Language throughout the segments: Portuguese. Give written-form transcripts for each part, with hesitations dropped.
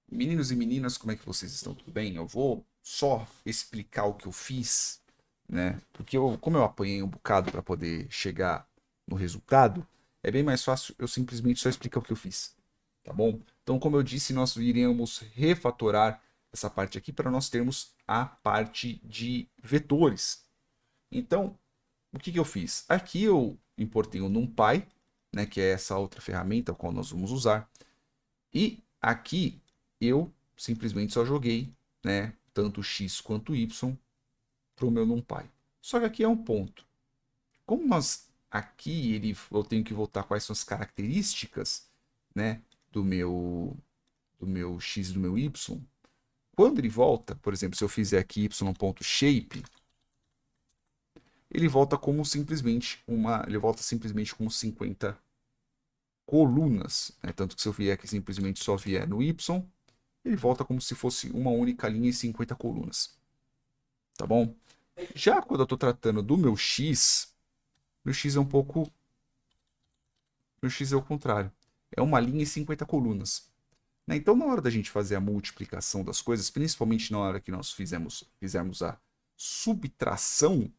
Meninos e meninas, como é que vocês estão? Tudo bem? Eu vou só explicar o que eu fiz, né? Porque como eu apanhei um bocado para poder chegar no resultado, é bem mais fácil eu simplesmente só explicar o que eu fiz, tá bom? Então, como eu disse, nós iremos refatorar essa parte aqui para nós termos a parte de vetores. Então, o que eu fiz? Aqui eu importei o NumPy, né, que é essa outra ferramenta a qual nós vamos usar. E aqui eu simplesmente só joguei, né, tanto x quanto y para o meu NumPy. Só que aqui é um ponto. Como nós aqui eu tenho que voltar quais são as características, né, do meu x e do meu y. Quando ele volta, por exemplo, se eu fizer aqui y.shape, ele volta simplesmente como 50 colunas, né? Tanto que se eu vier aqui simplesmente só vier no y, ele volta como se fosse uma única linha e 50 colunas, tá bom? Já quando eu estou tratando do meu x é um pouco, meu x é o contrário, é uma linha e 50 colunas. Né? Então, na hora da gente fazer a multiplicação das coisas, principalmente na hora que nós fizermos a subtração,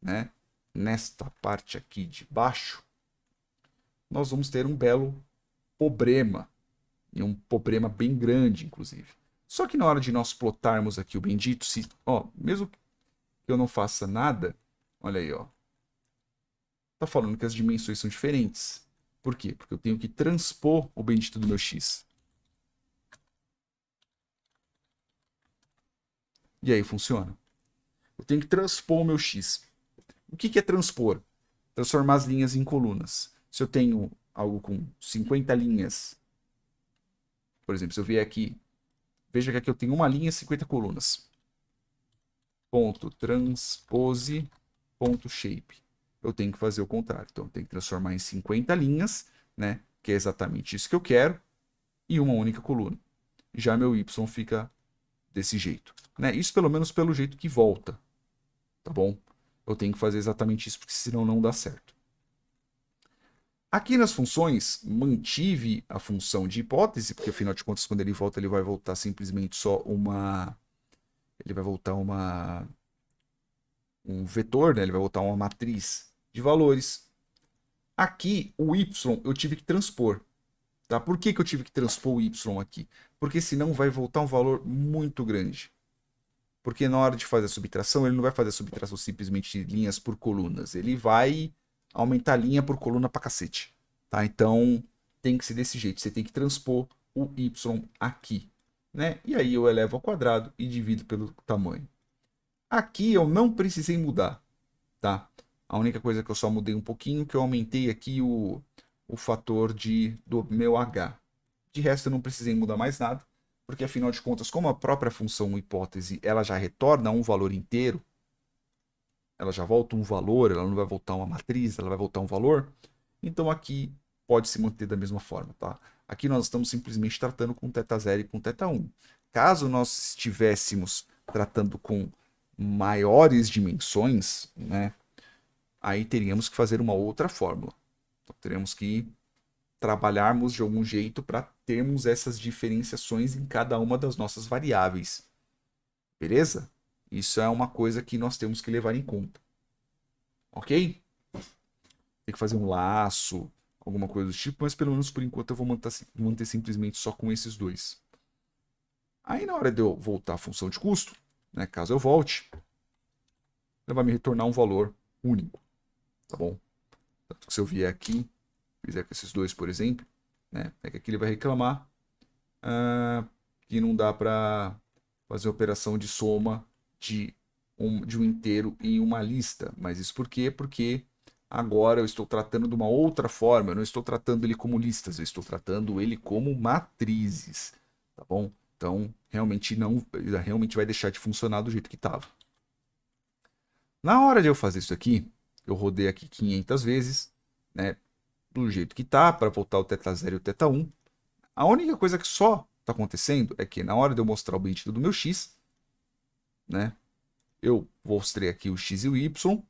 né, nesta parte aqui de baixo, nós vamos ter um belo problema, e um problema bem grande, inclusive. Só que na hora de nós plotarmos aqui o bendito, mesmo que eu não faça nada, olha aí, ó, tá falando que as dimensões são diferentes. Por quê? Porque eu tenho que transpor o bendito do meu x. E aí funciona. Eu tenho que transpor o meu x. O que é transpor? Transformar as linhas em colunas. Se eu tenho algo com 50 linhas, por exemplo, se eu vier aqui, veja que aqui eu tenho uma linha e 50 colunas. Ponto transpose ponto shape. Eu tenho que fazer o contrário. Então, eu tenho que transformar em 50 linhas, né? Que é exatamente isso que eu quero, e uma única coluna. Já meu y fica desse jeito. Né? Isso pelo menos pelo jeito que volta, tá bom? Eu tenho que fazer exatamente isso, porque senão não dá certo. Aqui nas funções, mantive a função de hipótese, porque afinal de contas, quando ele volta, ele vai voltar simplesmente só uma. Ele vai voltar um vetor, né? Ele vai voltar uma matriz de valores. Aqui, o y eu tive que transpor. Tá? Por que eu tive que transpor o y aqui? Porque senão vai voltar um valor muito grande. Porque na hora de fazer a subtração, ele não vai fazer a subtração simplesmente de linhas por colunas. Ele vai aumentar linha por coluna pra cacete. Tá? Então, tem que ser desse jeito. Você tem que transpor o y aqui. Né? E aí eu elevo ao quadrado e divido pelo tamanho. Aqui eu não precisei mudar. Tá? A única coisa que eu só mudei um pouquinho, que eu aumentei aqui o fator do meu h. De resto, eu não precisei mudar mais nada, porque afinal de contas, como a própria função hipótese ela já retorna um valor inteiro, ela já volta um valor, ela não vai voltar uma matriz, ela vai voltar um valor, então aqui pode se manter da mesma forma. Tá? Aqui nós estamos simplesmente tratando com θ0 e com θ1. Caso nós estivéssemos tratando com maiores dimensões, né, aí teríamos que fazer uma outra fórmula. Então, teremos que trabalharmos de algum jeito para termos essas diferenciações em cada uma das nossas variáveis. Beleza? Isso é uma coisa que nós temos que levar em conta. Ok? Tem que fazer um laço, alguma coisa do tipo, mas pelo menos por enquanto eu vou manter simplesmente só com esses dois. Aí na hora de eu voltar a função de custo, né, caso eu volte, ela vai me retornar um valor único, tá bom? Tanto que se eu vier aqui, fizer com esses dois, por exemplo, né, é que aqui ele vai reclamar que não dá para fazer operação de soma de um inteiro em uma lista. Mas isso por quê? Porque agora eu estou tratando de uma outra forma. Eu não estou tratando ele como listas, eu estou tratando ele como matrizes. Tá bom? Então, realmente não, realmente vai deixar de funcionar do jeito que estava. Na hora de eu fazer isso aqui, eu rodei aqui 500 vezes, né, do jeito que tá, para voltar o θ0 e o θ1. A única coisa que só está acontecendo é que na hora de eu mostrar o bendito do meu x, né, eu mostrei aqui o x e o y,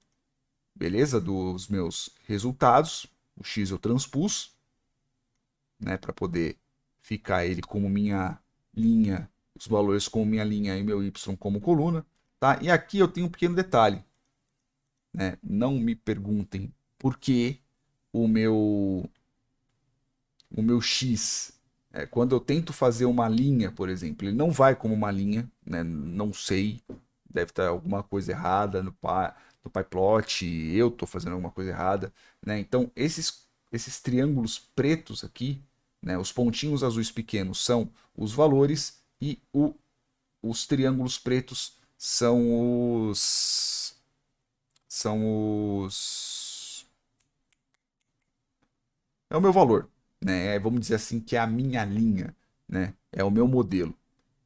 beleza? Dos meus resultados. O x eu transpus, né, para poder ficar ele como minha linha, os valores como minha linha e meu y como coluna, tá? E aqui eu tenho um pequeno detalhe, né? Não me perguntem por que o meu x, quando eu tento fazer uma linha, por exemplo, ele não vai como uma linha, né? Não sei, deve estar alguma coisa errada no PyPlot, eu estou fazendo alguma coisa errada, né? Então, esses triângulos pretos aqui, né? Os pontinhos azuis pequenos são os valores e os triângulos pretos são os é o meu valor, né? Vamos dizer assim que é a minha linha, né? É o meu modelo,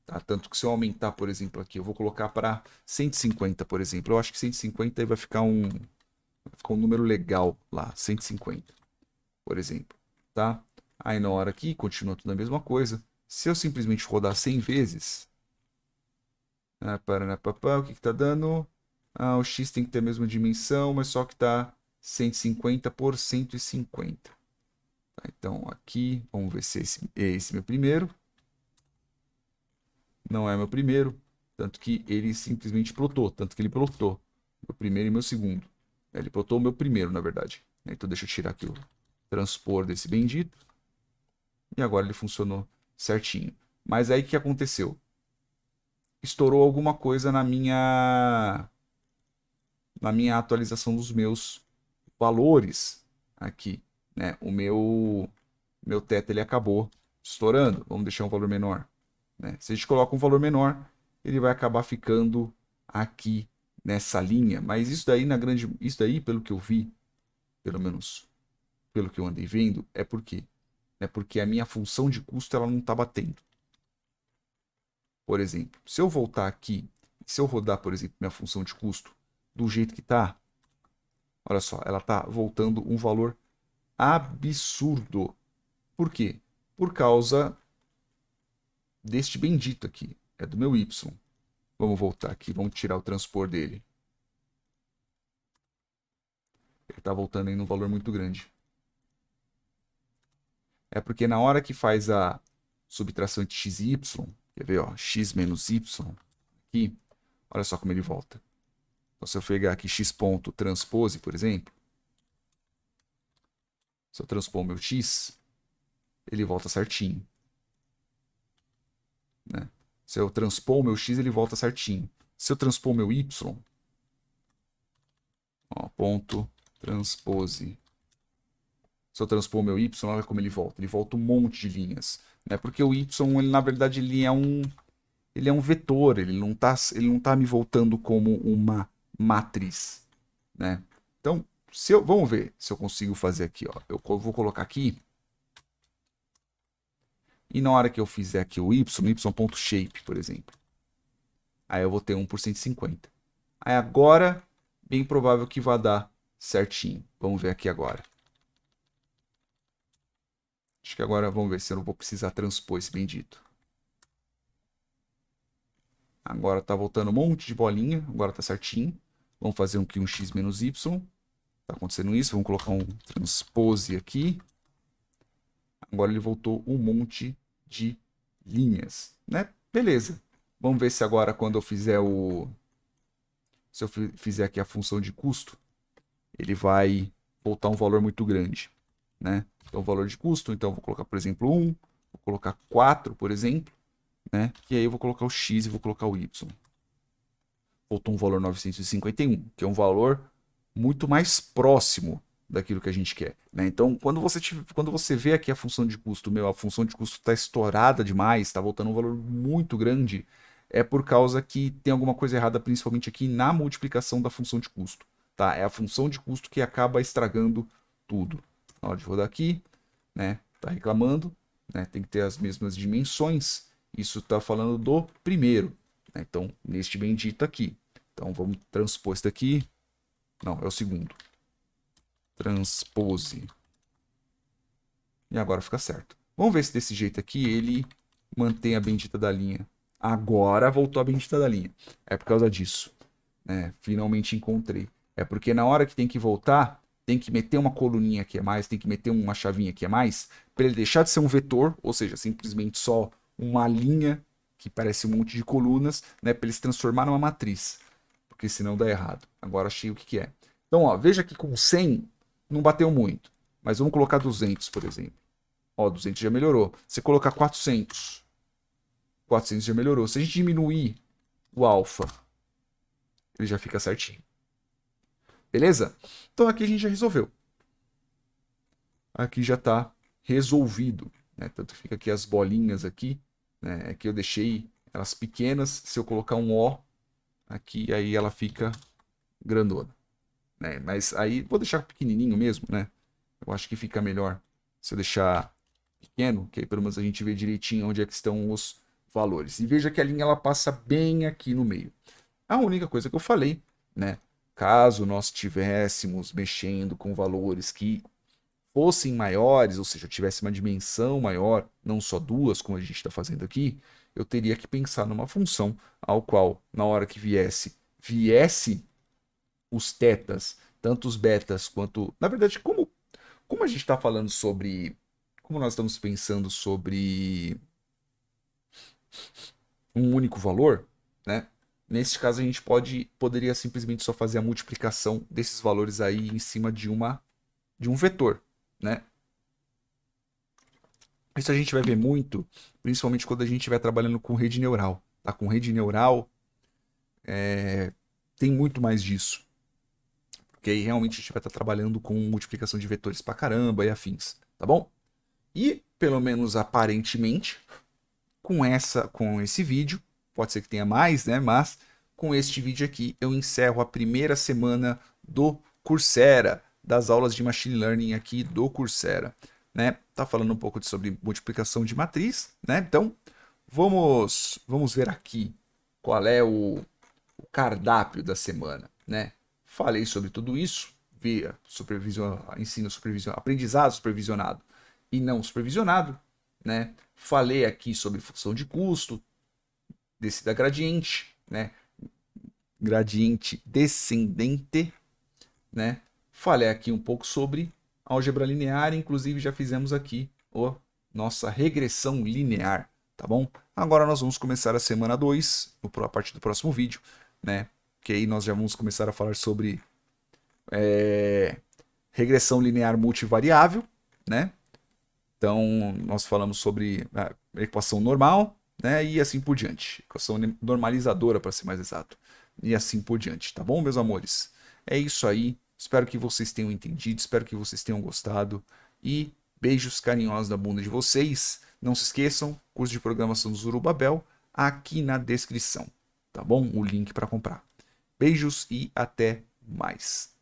tá? Tanto que se eu aumentar, por exemplo, aqui, eu vou colocar para 150, por exemplo. Eu acho que 150 aí vai ficar um número legal lá, 150, por exemplo, tá? Aí na hora aqui, continua tudo a mesma coisa. Se eu simplesmente rodar 100 vezes, o que que tá dando? O x tem que ter a mesma dimensão, mas só que tá 150 por 150. Tá, então aqui, vamos ver se esse é meu primeiro. Não é meu primeiro, tanto que ele simplesmente plotou, tanto que ele plotou meu primeiro e meu segundo. Ele plotou o meu primeiro, na verdade. Então deixa eu tirar aqui o transpor desse bendito. E agora ele funcionou certinho. Mas aí o que aconteceu? Estourou alguma coisa na minha atualização dos meus valores aqui, né? O meu teto ele acabou estourando. Vamos deixar um valor menor, né? Se a gente coloca um valor menor, ele vai acabar ficando aqui nessa linha. Mas isso daí, pelo que eu vi, pelo menos pelo que eu andei vendo, é porque porque a minha função de custo ela não está batendo. Por exemplo, se eu voltar aqui, se eu rodar, por exemplo, minha função de custo do jeito que está, olha só, ela está voltando um valor absurdo. Por quê? Por causa deste bendito aqui, é do meu y. Vamos voltar aqui, vamos tirar o transpor dele. Ele está voltando em um valor muito grande. É porque na hora que faz a subtração de x e y, quer ver, ó, x menos y, aqui, olha só como ele volta. Então, se eu pegar aqui x ponto transpose, por exemplo, se eu transpor o meu x, ele volta certinho, né? Se eu transpor o meu x, ele volta certinho. Se eu transpor o meu y, ó, ponto transpose. Se eu transpor o meu y, olha como ele volta. Ele volta um monte de linhas, né? Porque o y, ele, na verdade, ele é um vetor, ele não tá me voltando como uma matriz, né? Então, vamos ver se eu consigo fazer aqui, ó. Eu vou colocar aqui e na hora que eu fizer aqui o y.shape, por exemplo, aí eu vou ter 1 por 150. Aí agora, bem provável que vá dar certinho. Vamos ver aqui agora. Acho que agora vamos ver se eu não vou precisar transpor esse bendito. Agora tá voltando um monte de bolinha, agora tá certinho. Vamos fazer aqui um x menos y. Tá acontecendo isso, vamos colocar um transpose aqui. Agora ele voltou um monte de linhas, né? Beleza. Vamos ver se agora quando eu fizer se eu fizer aqui a função de custo, ele vai voltar um valor muito grande, né? Então, o valor de custo, então eu vou colocar, por exemplo, 1, vou colocar 4, por exemplo, né? E aí eu vou colocar o x e vou colocar o y. Voltou um valor 951, que é um valor muito mais próximo daquilo que a gente quer, né? Então, quando você vê aqui a função de custo, a função de custo está estourada demais, está voltando um valor muito grande, é por causa que tem alguma coisa errada, principalmente aqui na multiplicação da função de custo, tá? É a função de custo que acaba estragando tudo. Na hora de rodar aqui, né? Tá reclamando, né? Tem que ter as mesmas dimensões. Isso está falando do primeiro, né? Então, neste bendito aqui. Então, vamos transpor isso daqui. Não, é o segundo. Transpose. E agora fica certo. Vamos ver se desse jeito aqui ele mantém a bendita da linha. Agora voltou a bendita da linha. É por causa disso, né? Finalmente encontrei. É porque na hora que tem que voltar, tem que meter uma coluninha aqui a mais, tem que meter uma chavinha aqui a mais, para ele deixar de ser um vetor, ou seja, simplesmente só uma linha que parece um monte de colunas, né, para eles transformar numa matriz, porque senão dá errado. Agora achei o que que é. Então, ó, veja que com 100 não bateu muito, mas vamos colocar 200, por exemplo. Ó, 200 já melhorou. Você colocar 400, 400 já melhorou. Se a gente diminuir o alfa, ele já fica certinho. Beleza? Então aqui a gente já resolveu. Aqui já está resolvido, né? Tanto fica aqui as bolinhas aqui, né? Aqui eu deixei elas pequenas. Se eu colocar um O aqui, aí ela fica grandona, né? Mas aí vou deixar pequenininho mesmo, né? Eu acho que fica melhor se eu deixar pequeno, que aí pelo menos a gente vê direitinho onde é que estão os valores. E veja que a linha ela passa bem aqui no meio. A única coisa que eu falei, né? Caso nós estivéssemos mexendo com valores que fossem maiores, ou seja, tivesse uma dimensão maior, não só duas, como a gente está fazendo aqui, eu teria que pensar numa função ao qual, na hora que viesse os tetas, tanto os betas quanto. Na verdade, como a gente está falando sobre. Como nós estamos pensando sobre um único valor, né? Nesse caso, a gente poderia simplesmente só fazer a multiplicação desses valores aí em cima de um vetor, né? Isso a gente vai ver muito, principalmente quando a gente estiver trabalhando com rede neural. Tá? Com rede neural, tem muito mais disso. Porque aí realmente a gente vai estar trabalhando com multiplicação de vetores pra caramba e afins, tá bom? E, pelo menos aparentemente, com esse vídeo, pode ser que tenha mais, né? Mas com este vídeo aqui eu encerro a primeira semana do Coursera, das aulas de Machine Learning aqui do Coursera, né? Tá falando um pouco sobre multiplicação de matriz, né? Então, vamos ver aqui qual é o cardápio da semana, né? Falei sobre tudo isso via ensino supervisionado, aprendizado supervisionado e não supervisionado, né? Falei aqui sobre função de custo, descida gradiente, né? Gradiente descendente, né? Falei aqui um pouco sobre álgebra linear, inclusive já fizemos aqui nossa regressão linear, tá bom? Agora nós vamos começar a semana 2, a partir do próximo vídeo, né? Que aí nós já vamos começar a falar sobre regressão linear multivariável, né? Então, nós falamos sobre a equação normal, né? E assim por diante. Equação normalizadora, para ser mais exato. E assim por diante, tá bom, meus amores? É isso aí. Espero que vocês tenham entendido, espero que vocês tenham gostado. E beijos carinhosos da bunda de vocês. Não se esqueçam, curso de programação do Zorobabel aqui na descrição, tá bom? O link para comprar. Beijos e até mais.